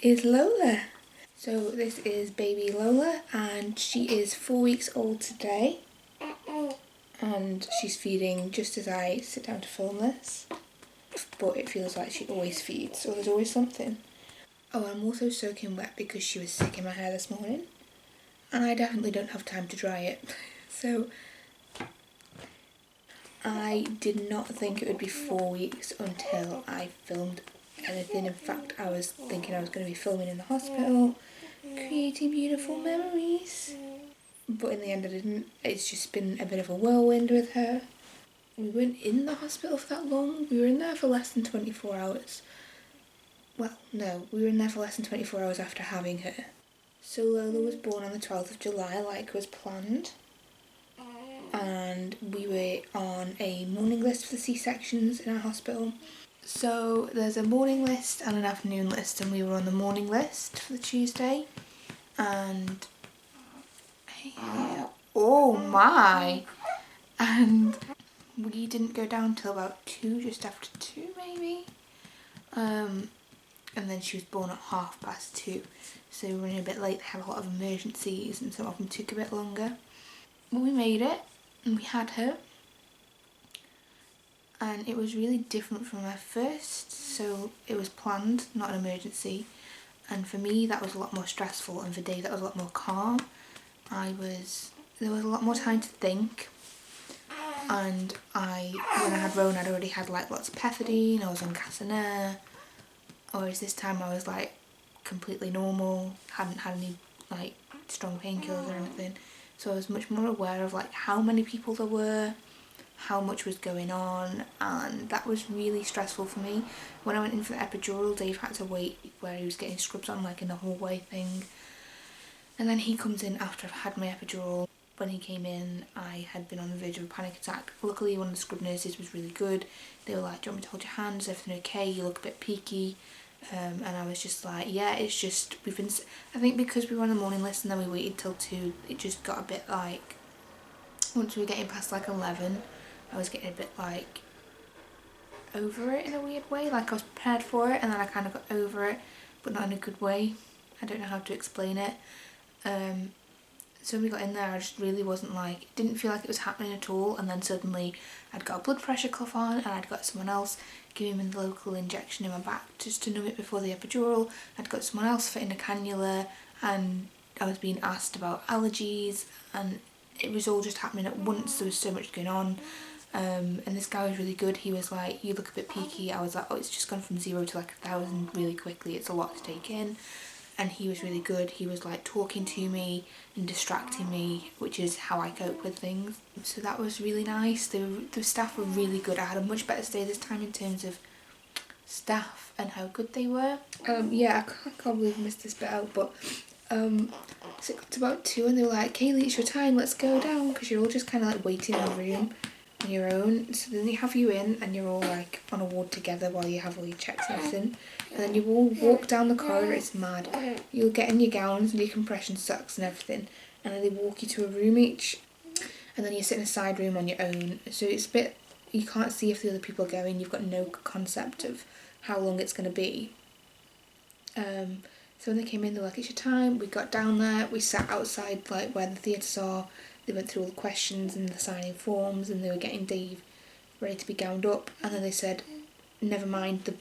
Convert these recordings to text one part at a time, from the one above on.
is Lola. So this is baby Lola and she is 4 weeks old today. And she's feeding just as I sit down to film this. But it feels like she always feeds, so there's always something. Oh, I'm also soaking wet because she was sick in my hair this morning. And I definitely don't have time to dry it. So I did not think it would be 4 weeks until I filmed anything. In fact, I was thinking I was going to be filming in the hospital, creating beautiful memories. But in the end I didn't. It's just been a bit of a whirlwind with her. We weren't in the hospital for that long. We were in there for less than 24 hours. Well, no, we were in there for less than 24 hours after having her. So Lola was born on the 12th of July like was planned. And we were on a morning list for the C-sections in our hospital. So there's a morning list and an afternoon list, and we were on the morning list for the Tuesday. And oh my! And we didn't go down till about 2, just after 2 maybe. And then she was born at 2:30, so we were running a bit late. They had a lot of emergencies and some of them took a bit longer. But we made it and we had her. And it was really different from our first, so it was planned, not an emergency. And for me that was a lot more stressful, and for Dave that was a lot more calm. There was a lot more time to think. And when I had Rowan, I'd already had like lots of pethidine, I was on gas and air. Whereas this time I was like completely normal, hadn't had any like strong painkillers or anything. So I was much more aware of like how many people there were, how much was going on, and that was really stressful for me. When I went in for the epidural, Dave had to wait where he was getting scrubs on, like in the hallway thing. And then he comes in after I've had my epidural. When he came in, I had been on the verge of a panic attack. Luckily, one of the scrub nurses was really good. They were like, "Do you want me to hold your hands? Is everything okay? You look a bit peaky." And I was just like, yeah, it's just, I think because we were on the morning list and then we waited till 2, it just got a bit like, once we were getting past like 11, I was getting a bit like over it in a weird way. Like I was prepared for it and then I kind of got over it, but not in a good way. I don't know how to explain it. So when we got in there, I just really wasn't like, it didn't feel like it was happening at all. And then suddenly I'd got a blood pressure cuff on and I'd got someone else giving me the local injection in my back just to numb it before the epidural. I'd got someone else fitting a cannula, and I was being asked about allergies, and it was all just happening at once. There was so much going on. And this guy was really good. He was like, "You look a bit peaky." I was like, "Oh, it's just gone from 0 to like 1,000 really quickly. It's a lot to take in." And he was really good. He was like talking to me and distracting me, which is how I cope with things. So that was really nice. The staff were really good. I had a much better stay this time in terms of staff and how good they were. Yeah, I can't believe I missed this bit out, but so it got to about 2 and they were like, "Kaylee, it's your time, let's go down," because you're all just kind of like waiting in a room on your own. So then they have you in and you're all like on a ward together while you have all your checks and everything. And then you all walk down the corridor. It's mad. You'll get in your gowns and your compression socks and everything, and then they walk you to a room each, and then you sit in a side room on your own. So it's a bit, you can't see if the other people are going. You've got no concept of how long it's going to be. So when they came in, they were like, "It's your time." We got down there. We sat outside like where the theatres are. They went through all the questions and the signing forms, and they were getting Dave ready to be gowned up. And then they said, "Never mind, the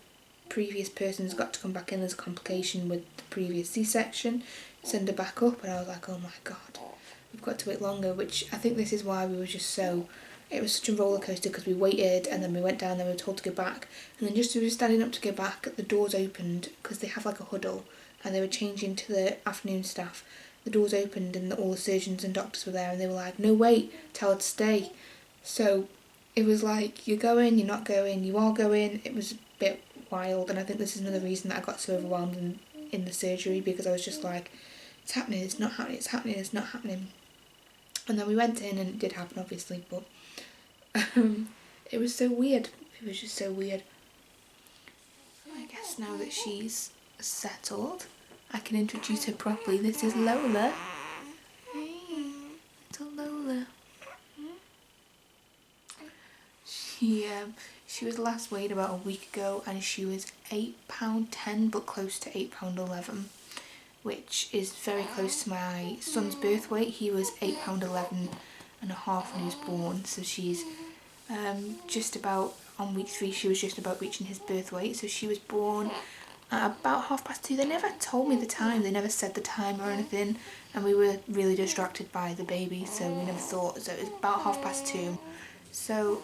previous person's got to come back in. There's a complication with the previous C-section. Send her back up." And I was like, oh my god, we've got to wait longer, which I think this is why we were just so, it was such a roller coaster, because we waited and then we went down, then we were told to go back, and then just as we were standing up to go back, the doors opened, because they have like a huddle and they were changing to the afternoon staff. The doors opened and all the surgeons and doctors were there, and they were like, "No, wait, tell her to stay." So it was like, you're going, you're not going, you are going. It was a bit wild, and I think this is another reason that I got so overwhelmed in the surgery, because I was just like, it's happening, it's not happening, it's happening, it's not happening. And then we went in and it did happen, obviously, but it was so weird. It was just so weird. I guess now that she's settled, I can introduce her properly. This is Lola. Hey, little Lola. She was last weighed about a week ago and she was £8.10 but close to £8.11, which is very close to my son's birth weight. He was £8.11 and a half when he was born, so she's just about, on week 3 she was just about reaching his birth weight. So she was born at about 2:30. They never told me the time, they never said the time or anything, and we were really distracted by the baby, so we never thought. So it was about 2:30. So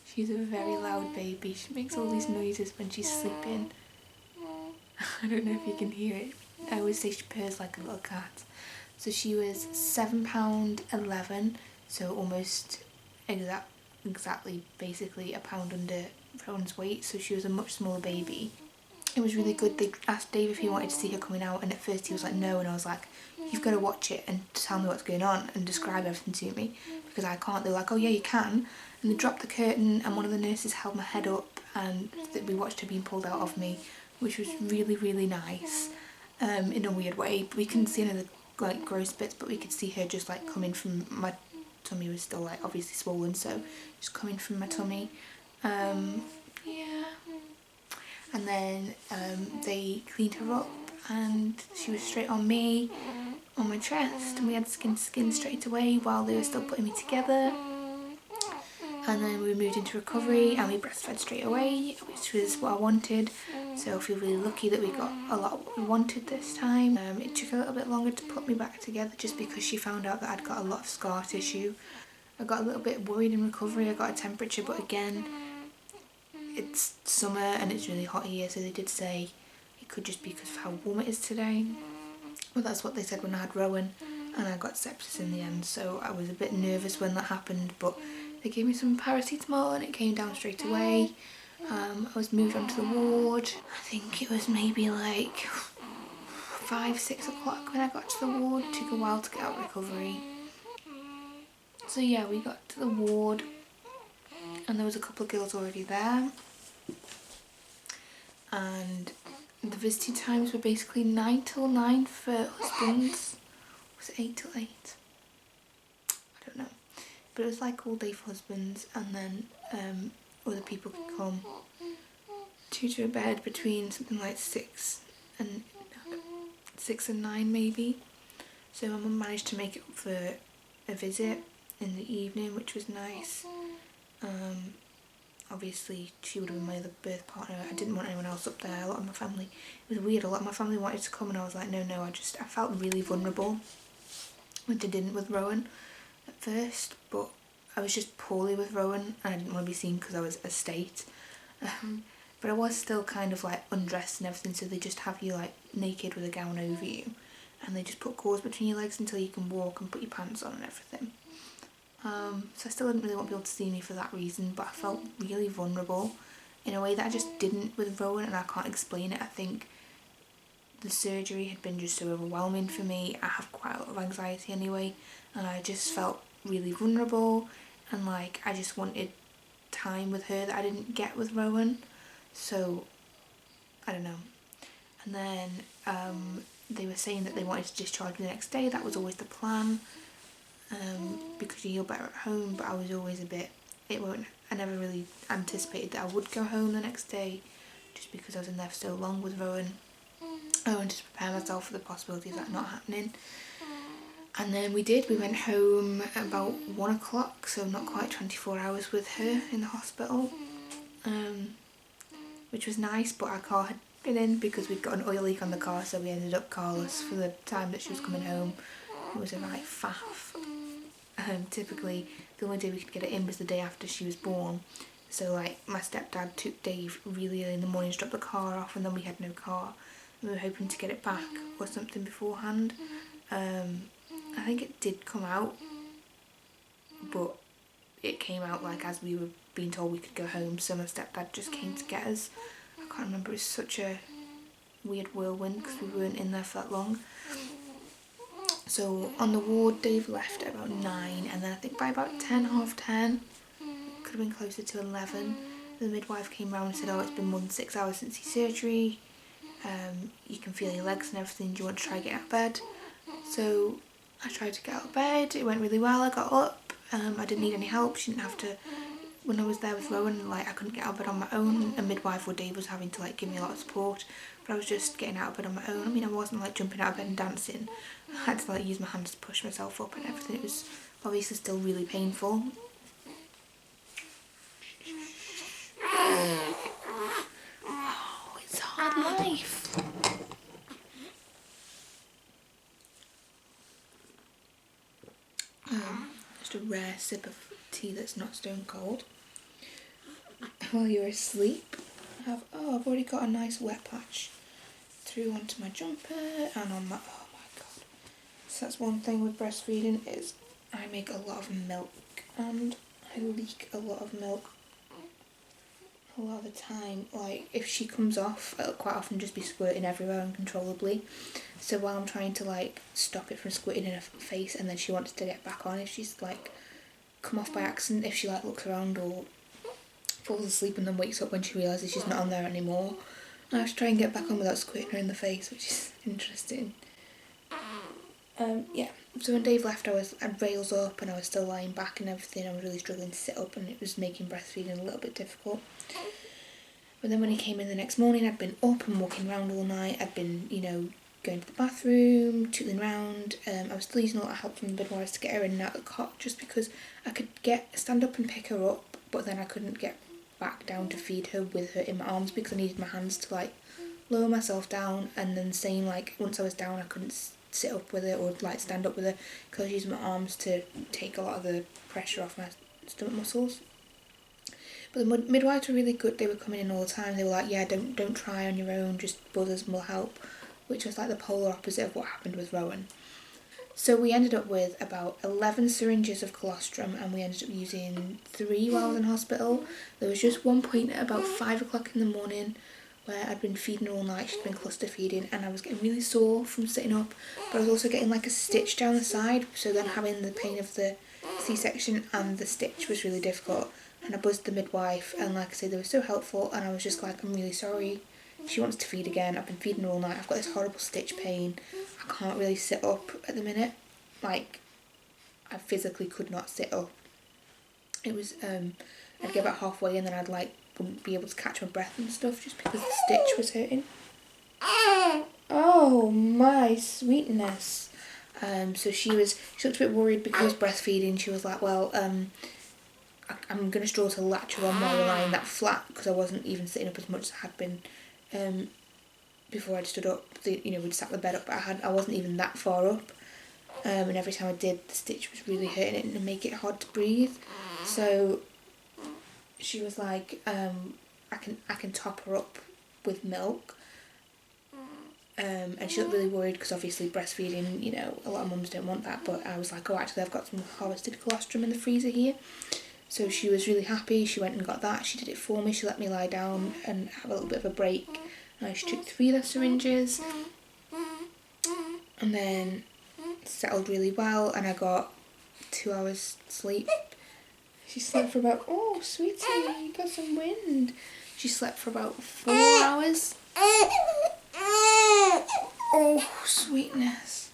she's a very loud baby. She makes all these noises when she's sleeping. I don't know if you can hear it. I always say she purrs like a little cat. So she was £7.11, so almost exactly basically a pound under Rowan's weight, so she was a much smaller baby. It was really good. They asked Dave if he wanted to see her coming out, and at first he was like no, and I was like, you've got to watch it and tell me what's going on and describe everything to me, because I can't. They were like, oh yeah, you can. And they dropped the curtain and one of the nurses held my head up and we watched her being pulled out of me, which was really, really nice, in a weird way. We couldn't see any of the like gross bits, but we could see her just like coming from my tummy. Was still like obviously swollen, so just coming from my tummy. Yeah. And then they cleaned her up and she was straight on me, on my chest, and we had skin to skin straight away while they were still putting me together. And then we moved into recovery and we breastfed straight away, which was what I wanted. So I feel really lucky that we got a lot of what we wanted this time. It took a little bit longer to put me back together just because she found out that I'd got a lot of scar tissue. I got a little bit worried in recovery. I got a temperature, but again, it's summer and it's really hot here, so they did say it could just be because of how warm it is today. Well, that's what they said when I had Rowan, and I got sepsis in the end, so I was a bit nervous when that happened, but they gave me some paracetamol and it came down straight away. I was moved onto the ward. I think it was maybe like 5-6 o'clock when I got to the ward. It took a while to get out of recovery. So yeah, we got to the ward and there was a couple of girls already there, and the visiting times were basically 9 till 9 for husbands. Was it 8 till 8? I don't know. But it was like all day for husbands, and then other people could come. 2 to a bed between something like 6 and 9 maybe. So my mum managed to make it up for a visit in the evening, which was nice. Obviously she would have been my other birth partner. I didn't want anyone else up there. A lot of my family, it was weird, a lot of my family wanted to come and I was like no, I felt really vulnerable, which I didn't with Rowan at first, but I was just poorly with Rowan and I didn't want to be seen because I was a state. But I was still kind of like undressed and everything, so they just have you like naked with a gown over you and they just put cords between your legs until you can walk and put your pants on and everything. So I still didn't really want people to see me for that reason, but I felt really vulnerable in a way that I just didn't with Rowan, and I can't explain it. I think the surgery had been just so overwhelming for me. I have quite a lot of anxiety anyway, and I just felt really vulnerable and like I just wanted time with her that I didn't get with Rowan. So I don't know. And then they were saying that they wanted to discharge me the next day. That was always the plan, because you heal better at home, but I was always a bit, I never really anticipated that I would go home the next day just because I was in there for so long with Rowan. I wanted to prepare myself for the possibility of that not happening. And then we did. We went home at about 1 o'clock, so not quite 24 hours with her in the hospital, which was nice, but our car had been in because we'd got an oil leak on the car, so we ended up carless for the time that she was coming home. It was a right faff. Typically the only day we could get it in was the day after she was born, so like my stepdad took Dave really early in the morning to drop the car off, and then we had no car. We were hoping to get it back or something beforehand. I think it did come out, but it came out like as we were being told we could go home, so my stepdad just came to get us. I can't remember, it was such a weird whirlwind because we weren't in there for that long. So on the ward, Dave left at about 9, and then I think by about 10, half 10, could have been closer to 11, the midwife came round and said, oh, it's been more than 6 hours since your surgery, you can feel your legs and everything, do you want to try getting out of bed? So I tried to get out of bed, it went really well, I got up, I didn't need any help. She didn't have to, when I was there with Rowan, like I couldn't get out of bed on my own. A midwife or Dave was having to like give me a lot of support, but I was just getting out of bed on my own. I mean, I wasn't like jumping out of bed and dancing. I had to like use my hands to push myself up and everything. It was obviously still really painful. Oh, it's a hard life. Just a rare sip of tea that's not stone cold. While you're asleep, I've already got a nice wet patch through onto my jumper and on my, oh my god. So that's one thing with breastfeeding, is I make a lot of milk and I leak a lot of milk a lot of the time. Like if she comes off, it'll quite often just be squirting everywhere uncontrollably. So while I'm trying to like stop it from squirting in her face, and then she wants to get back on, if she's like come off by accident, if she like looks around or falls asleep and then wakes up when she realises she's not on there anymore, I have to try and get back on without squirting her in the face, which is interesting. Yeah, so when Dave left, I had rails up and I was still lying back and everything. I was really struggling to sit up and it was making breastfeeding a little bit difficult. But then when he came in the next morning, I'd been up and walking around all night. I'd been, you know, going to the bathroom, tootling around. I was still using a lot of help from the midwives to get her in and out of the cot, just because I could stand up and pick her up, but then I couldn't get back down to feed her with her in my arms because I needed my hands to like lower myself down, and then same like once I was down I couldn't sit up with her or like stand up with her because I was using my arms to take a lot of the pressure off my stomach muscles. But the midwives were really good. They were coming in all the time. They were like, yeah, don't try on your own, just buzz us and we'll help, which was like the polar opposite of what happened with Rowan. So we ended up with about 11 syringes of colostrum and we ended up using 3 while I was in hospital. There was just one point at about 5 o'clock in the morning where I'd been feeding her all night. She'd been cluster feeding and I was getting really sore from sitting up, but I was also getting like a stitch down the side, so then having the pain of the C-section and the stitch was really difficult. And I buzzed the midwife and like I said, they were so helpful, and I was just like, I'm really sorry. She wants to feed again. I've been feeding her all night. I've got this horrible stitch pain. I can't really sit up at the minute. Like, I physically could not sit up. It was, I'd get about halfway and then I'd like, wouldn't be able to catch my breath and stuff just because the stitch was hurting. Oh my sweetness. So she looked a bit worried because breastfeeding. She was like, well, I'm going to struggle to latch her on while we're lying that flat, because I wasn't even sitting up as much as I had been before I'd stood up. We'd sat the bed up, but I wasn't even that far up. And every time I did, the stitch was really hurting it and make it hard to breathe. So she was like, I can top her up with milk. And she looked really worried because obviously breastfeeding, you know, a lot of mums don't want that. But I was like, oh, actually, I've got some harvested colostrum in the freezer here. So she was really happy. She went and got that. She did it for me. She let me lie down and have a little bit of a break. She took 3 of the syringes and then settled really well, and I got 2 hours sleep. She slept for about, oh sweetie, you got some wind. She slept for about 4 hours. Oh sweetness.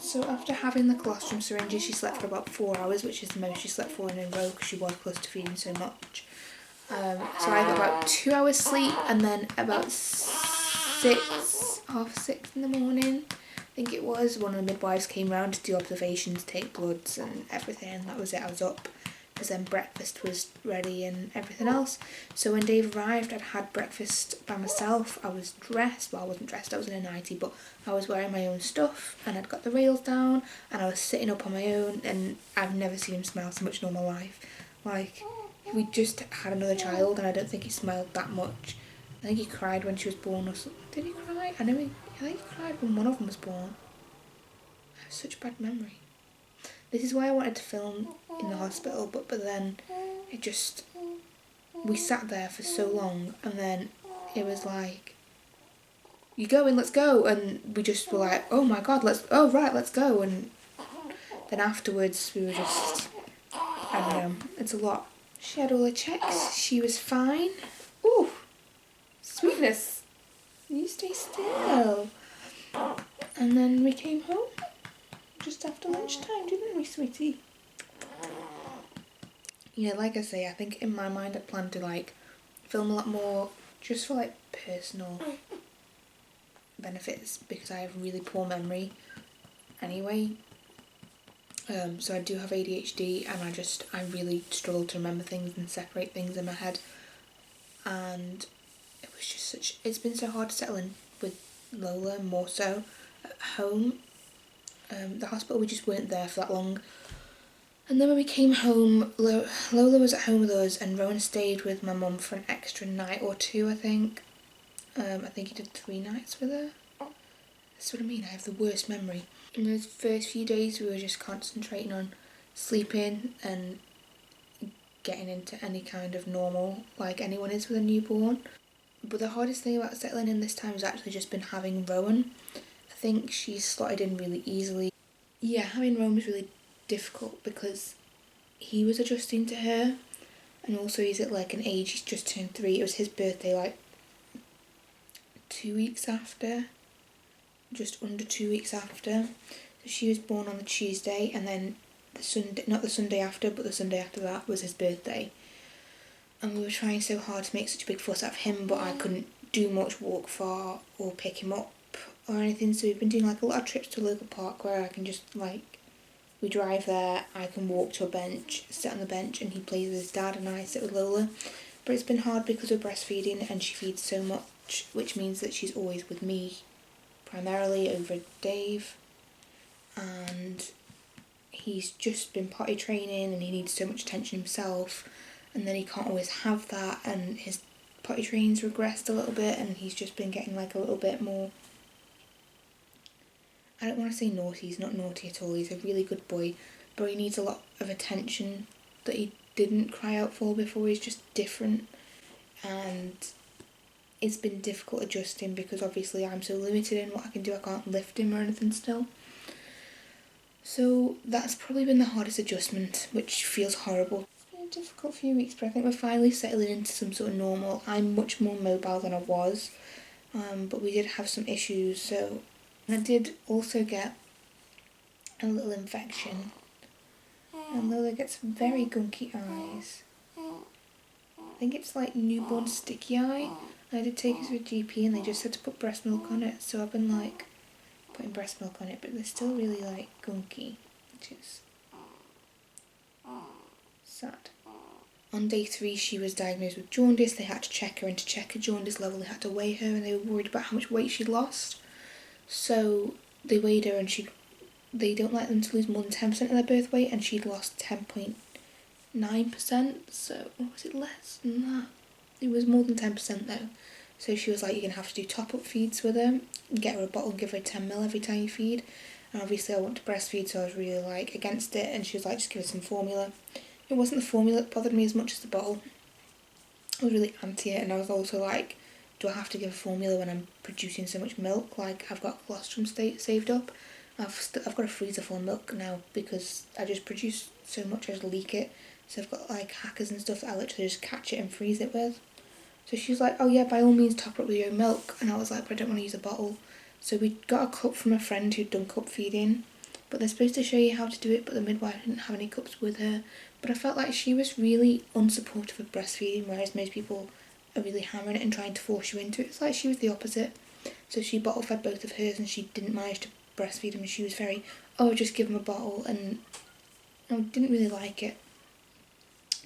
So after having the colostrum syringes, she slept for about 4 hours, which is the most she slept for in a row because she was cluster feeding so much. So I got about 2 hours sleep, and then about half six in the morning, I think it was, one of the midwives came round to do observations, take bloods and everything. That was it. I was up because then breakfast was ready and everything else. So when Dave arrived, I'd had breakfast by myself. I was dressed. Well, I wasn't dressed, I was in a nightie, but I was wearing my own stuff and I'd got the rails down and I was sitting up on my own, and I've never seen him smile so much in all my life. Like, we just had another child and I don't think he smiled that much. I think he cried when she was born or something. Did he cry? I think he cried when one of them was born. I have such bad memory. This is why I wanted to film in the hospital, but then it just, we sat there for so long, and then it was like, you going, let's go, and we just were like, oh my god, let's go, and then afterwards we were just, I don't know, it's a lot. She had all her checks, she was fine. Ooh, sweetness, you stay still. And then we came home. just after lunchtime, didn't we, sweetie? Yeah, like I say, I think in my mind I plan to like film a lot more just for like personal benefits because I have really poor memory anyway. So I do have ADHD and I really struggle to remember things and separate things in my head, and it's been so hard to settle in with Lola, more so at home. The hospital, we just weren't there for that long, and then when we came home, Lola was at home with us and Rowan stayed with my mum for an extra night or two, I think. I think he did 3 nights with her. That's what I mean, I have the worst memory. In those first few days we were just concentrating on sleeping and getting into any kind of normal like anyone is with a newborn. But the hardest thing about settling in this time has actually just been having Rowan. I think she's slotted in really easily. Yeah, having Rowan was really difficult because he was adjusting to her, and also he's at like an age, he's just turned 3. It was his birthday like 2 weeks after, just under 2 weeks after. So she was born on the Tuesday, and then the Sunday, not the Sunday after, but the Sunday after that was his birthday. And we were trying so hard to make such a big fuss out of him, but I couldn't do much walk far or pick him up or anything. So we've been doing like a lot of trips to a local park where I can just like, we drive there, I can walk to a bench, sit on the bench, and he plays with his dad and I sit with Lola. But it's been hard because we're breastfeeding and she feeds so much, which means that she's always with me primarily over Dave, and he's just been potty training and he needs so much attention himself, and then he can't always have that, and his potty training's regressed a little bit, and he's just been getting like a little bit more, I don't want to say naughty, he's not naughty at all, he's a really good boy, but he needs a lot of attention that he didn't cry out for before. He's just different, and it's been difficult adjusting because obviously I'm so limited in what I can do. I can't lift him or anything still. So that's probably been the hardest adjustment, which feels horrible. It's been a difficult few weeks, but I think we're finally settling into some sort of normal. I'm much more mobile than I was, but we did have some issues. So I did also get a little infection, and Lola gets very gunky eyes. I think it's like newborn sticky eye. I did take it to a GP and they just said to put breast milk on it, so I've been like putting breast milk on it, but they're still really like gunky, which is sad. On day 3 she was diagnosed with jaundice. They had to check her, and to check her jaundice level they had to weigh her, and they were worried about how much weight she'd lost. So they weighed her, and they don't like them to lose more than 10% of their birth weight, and she'd lost 10.9%, so was it less than that? It was more than 10% though. So she was like, you're going to have to do top-up feeds with her, get her a bottle and give her 10ml every time you feed. And obviously I want to breastfeed, so I was really like against it, and she was like, just give her some formula. It wasn't the formula that bothered me as much as the bottle. I was really anti it, and I was also like, do I have to give a formula when I'm producing so much milk? Like, I've got colostrum saved up. I've got a freezer full of milk now because I just produce so much, I just leak it. So I've got like hackers and stuff that I literally just catch it and freeze it with. So she was like, oh yeah, by all means top up with your own milk. And I was like, but I don't want to use a bottle. So we got a cup from a friend who'd done cup feeding, but they're supposed to show you how to do it, but the midwife didn't have any cups with her. But I felt like she was really unsupportive of breastfeeding, whereas most people are really hammering it and trying to force you into it. It's like she was the opposite. So she bottle fed both of hers and she didn't manage to breastfeed him, and she was very, oh, just give him a bottle, and I didn't really like it.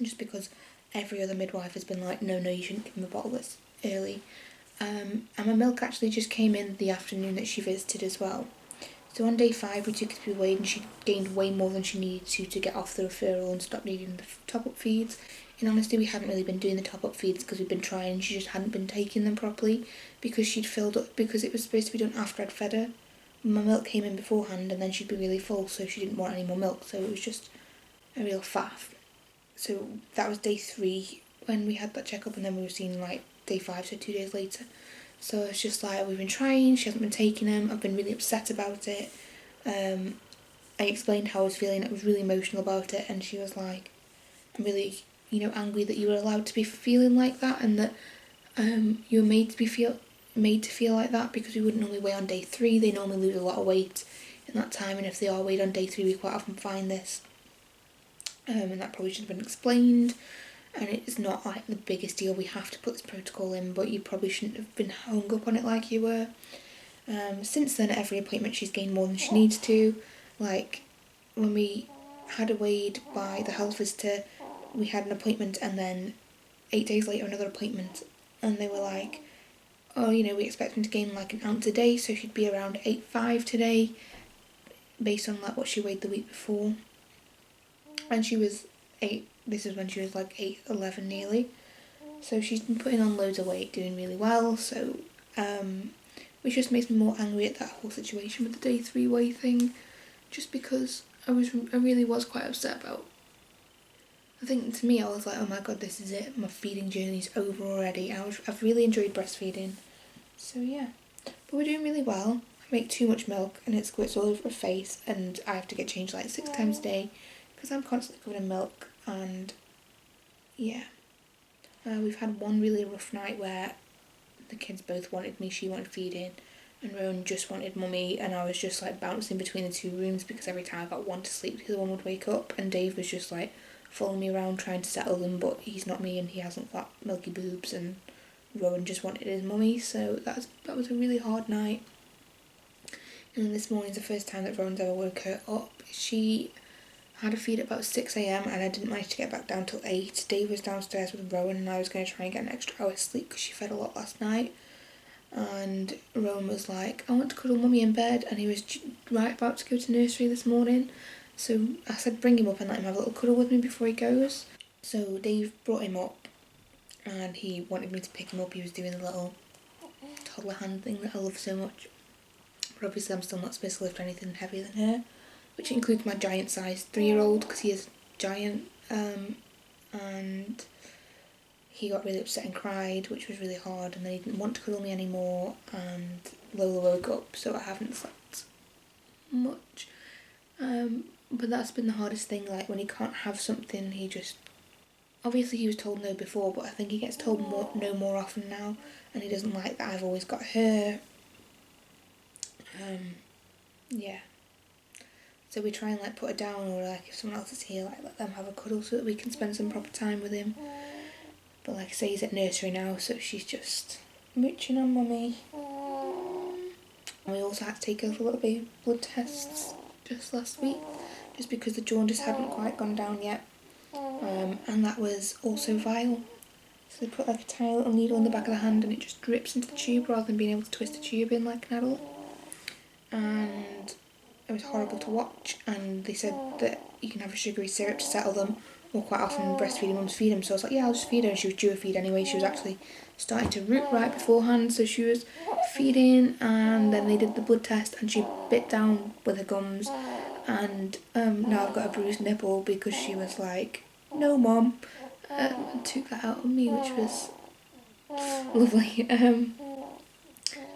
Just because every other midwife has been like, no, you shouldn't give him a bottle this early. And my milk actually just came in the afternoon that she visited as well. So on day 5 we took her to be weighed, and she gained way more than she needed to get off the referral and stop needing the top-up feeds. In honesty, we haven't really been doing the top-up feeds because we've been trying, and she just hadn't been taking them properly because she'd filled up, because it was supposed to be done after I'd fed her. My milk came in beforehand and then she'd be really full, so she didn't want any more milk, so it was just a real faff. So that was day 3 when we had that checkup, and then we were seeing like day 5, so 2 days later. So it's just like, we've been trying, she hasn't been taking them, I've been really upset about it. I explained how I was feeling, I was really emotional about it, and she was like, I'm really, angry that you were allowed to be feeling like that, and that you were made to feel like that, because we wouldn't normally weigh on day 3, they normally lose a lot of weight in that time, and if they are weighed on day 3 we quite often find this, and that probably should have been explained. And it's not like the biggest deal, we have to put this protocol in, but you probably shouldn't have been hung up on it like you were. Since then, at every appointment she's gained more than she needs to. Like when we had her weighed by the health visitor, we had an appointment and then 8 days later another appointment, and they were like, oh, you know, we expect him to gain like an ounce a day, so she'd be around 8.5 today, based on like what she weighed the week before. And she was 8, this is when she was like 8.11 nearly. So she's been putting on loads of weight, doing really well, so which just makes me more angry at that whole situation with the day 3 weigh thing, just because I really was quite upset about. I think to me I was like, oh my god, this is it, my feeding journey's over already. I've really enjoyed breastfeeding, so yeah. But we're doing really well. I make too much milk and it squirts all over her face, and I have to get changed like 6 times a day because I'm constantly covered in milk. And yeah, we've had one really rough night where the kids both wanted me. She wanted feeding and Rowan just wanted mummy, and I was just like bouncing between the 2 rooms because every time I got one to sleep the other one would wake up, and Dave was just like following me around trying to settle them, but he's not me and he hasn't got milky boobs, and Rowan just wanted his mummy, so that was a really hard night. And then this morning's the first time that Rowan's ever woke her up. She had a feed at about 6 a.m. and I didn't manage to get back down till 8. Dave was downstairs with Rowan and I was going to try and get an extra hour's sleep because she fed a lot last night. And Rowan was like, I want to cuddle mummy in bed, and he was right about to go to nursery this morning. So I said bring him up and let him have a little cuddle with me before he goes. So Dave brought him up and he wanted me to pick him up. He was doing the little toddler hand thing that I love so much. But obviously I'm still not supposed to lift anything heavier than her, which includes my giant size 3-year-old because he is giant, and he got really upset and cried, which was really hard, and then he didn't want to cuddle me anymore, and Lola woke up, so I haven't slept much. But that's been the hardest thing, like when he can't have something, he just, obviously he was told no before, but I think he gets told no more often now, and he doesn't like that I've always got her. Yeah. So we try and like put her down, or like if someone else is here, like let them have a cuddle so that we can spend some proper time with him. But like I say, he's at nursery now, so she's just mooching on mummy. And we also had to take her for little baby blood tests just last week, just because the jaundice hadn't quite gone down yet. And that was also vial. So they put like a tiny little needle in the back of the hand and it just drips into the tube rather than being able to twist the tube in like an adult. And it was horrible to watch, and they said that you can have a sugary syrup to settle them, or quite often breastfeeding mums feed them, so I was like, yeah, I'll just feed her, and she was due a feed anyway. She was actually starting to root right beforehand, so she was feeding, and then they did the blood test and she bit down with her gums, and now I've got a bruised nipple because she was like, no mum, and took that out on me, which was lovely.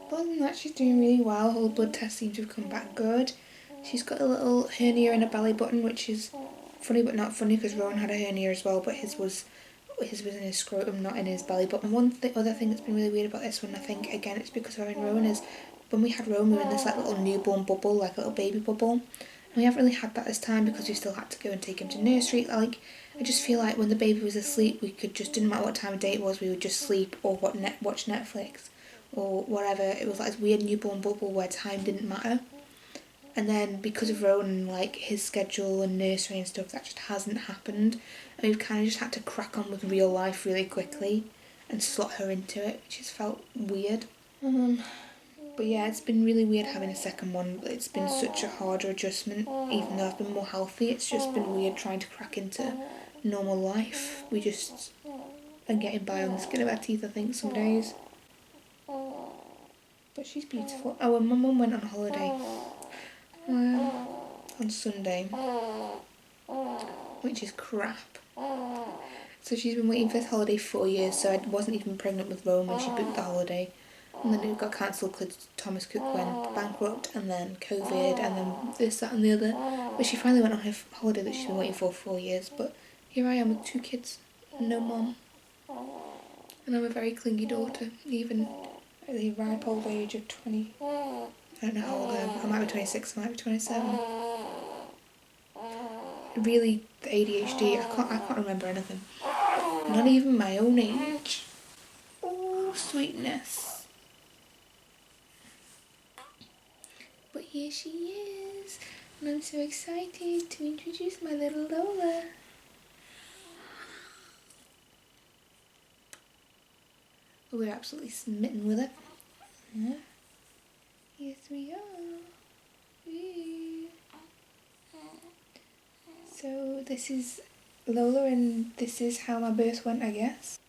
But other than that, she's doing really well. All the blood tests seem to have come back good. She's got a little hernia in her belly button, which is funny but not funny because Rowan had a hernia as well, but his was in his scrotum, not in his belly button. Other thing that's been really weird about this one, I think, again, it's because of having Rowan, is when we had Rowan, we were in this like little newborn bubble, like a little baby bubble. And we haven't really had that this time because we still had to go and take him to nursery. Like, I just feel like when the baby was asleep, we could just, didn't matter what time of day it was, we would just sleep or watch Netflix or whatever. It was like this weird newborn bubble where time didn't matter. And then because of Rowan, like his schedule and nursery and stuff, that just hasn't happened. And we've kind of just had to crack on with real life really quickly and slot her into it, which has felt weird. But yeah, it's been really weird having a second one. It's been such a harder adjustment, even though I've been more healthy. It's just been weird trying to crack into normal life. We just are getting by on the skin of our teeth, I think, some days. But she's beautiful. Oh, and my mum went on holiday on Sunday, which is crap. So she's been waiting for this holiday 4 years, so I wasn't even pregnant with Rome when she booked the holiday. And then it got cancelled because Thomas Cook went bankrupt, and then COVID, and then this, that and the other. But she finally went on her holiday that she's been waiting for 4 years. But here I am with 2 kids and no mum. And I'm a very clingy daughter, even at the ripe old age of 20. I don't know how old I am. I might be 26, I might be 27. Really, the ADHD, I can't remember anything. Not even my own age. Oh, sweetness. But here she is, and I'm so excited to introduce my little Lola. We're absolutely smitten with it. Yeah. Yes, we are. Wee. So this is Lola, and this is how my birth went, I guess.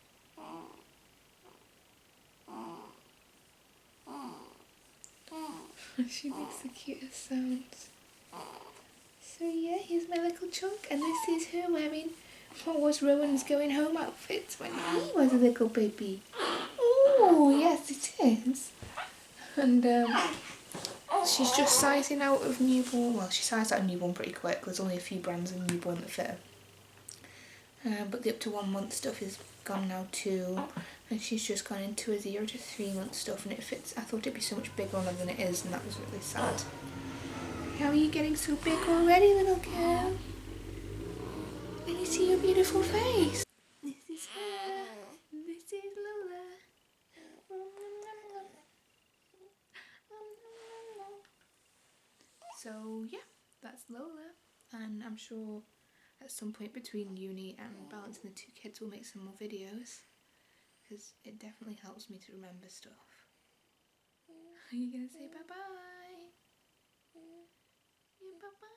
She makes the cutest sounds. So yeah, here's my little chunk, and this is her wearing what was Rowan's going home outfit when he was a little baby. Oh yes, it is. And she's just sizing out of newborn. Well, she sized out of newborn pretty quick. There's only a few brands of newborn that fit her. But the up to 1 month stuff is gone now too, and she's just gone into a 0 to 3 month stuff, and it fits. I thought it'd be so much bigger on her than it is, and that was really sad. How are you getting so big already, little girl? Let me see your beautiful face. This is her. This is Lola. So yeah, that's Lola, and I'm sure at some point between uni and balancing the two kids we'll make some more videos, because it definitely helps me to remember stuff. Are you gonna say bye-bye? Yeah, bye-bye.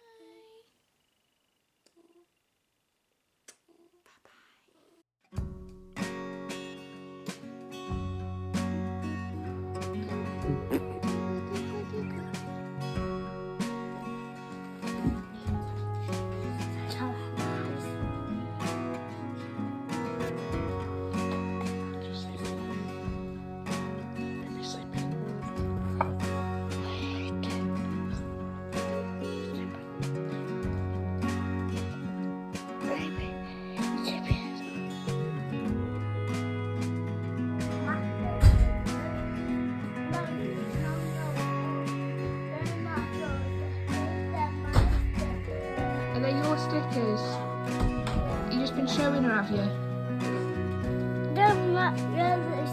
Are they your stickers? You've just been showing her, have you? The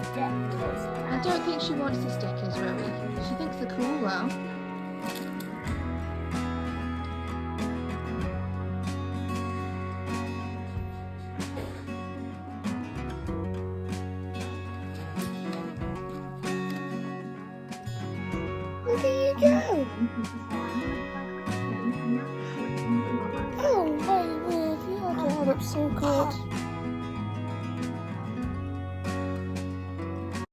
stickers. I don't think she wants the stickers, Rowie. She thinks they're cool though. Look at you go! Oh, baby, you look so good.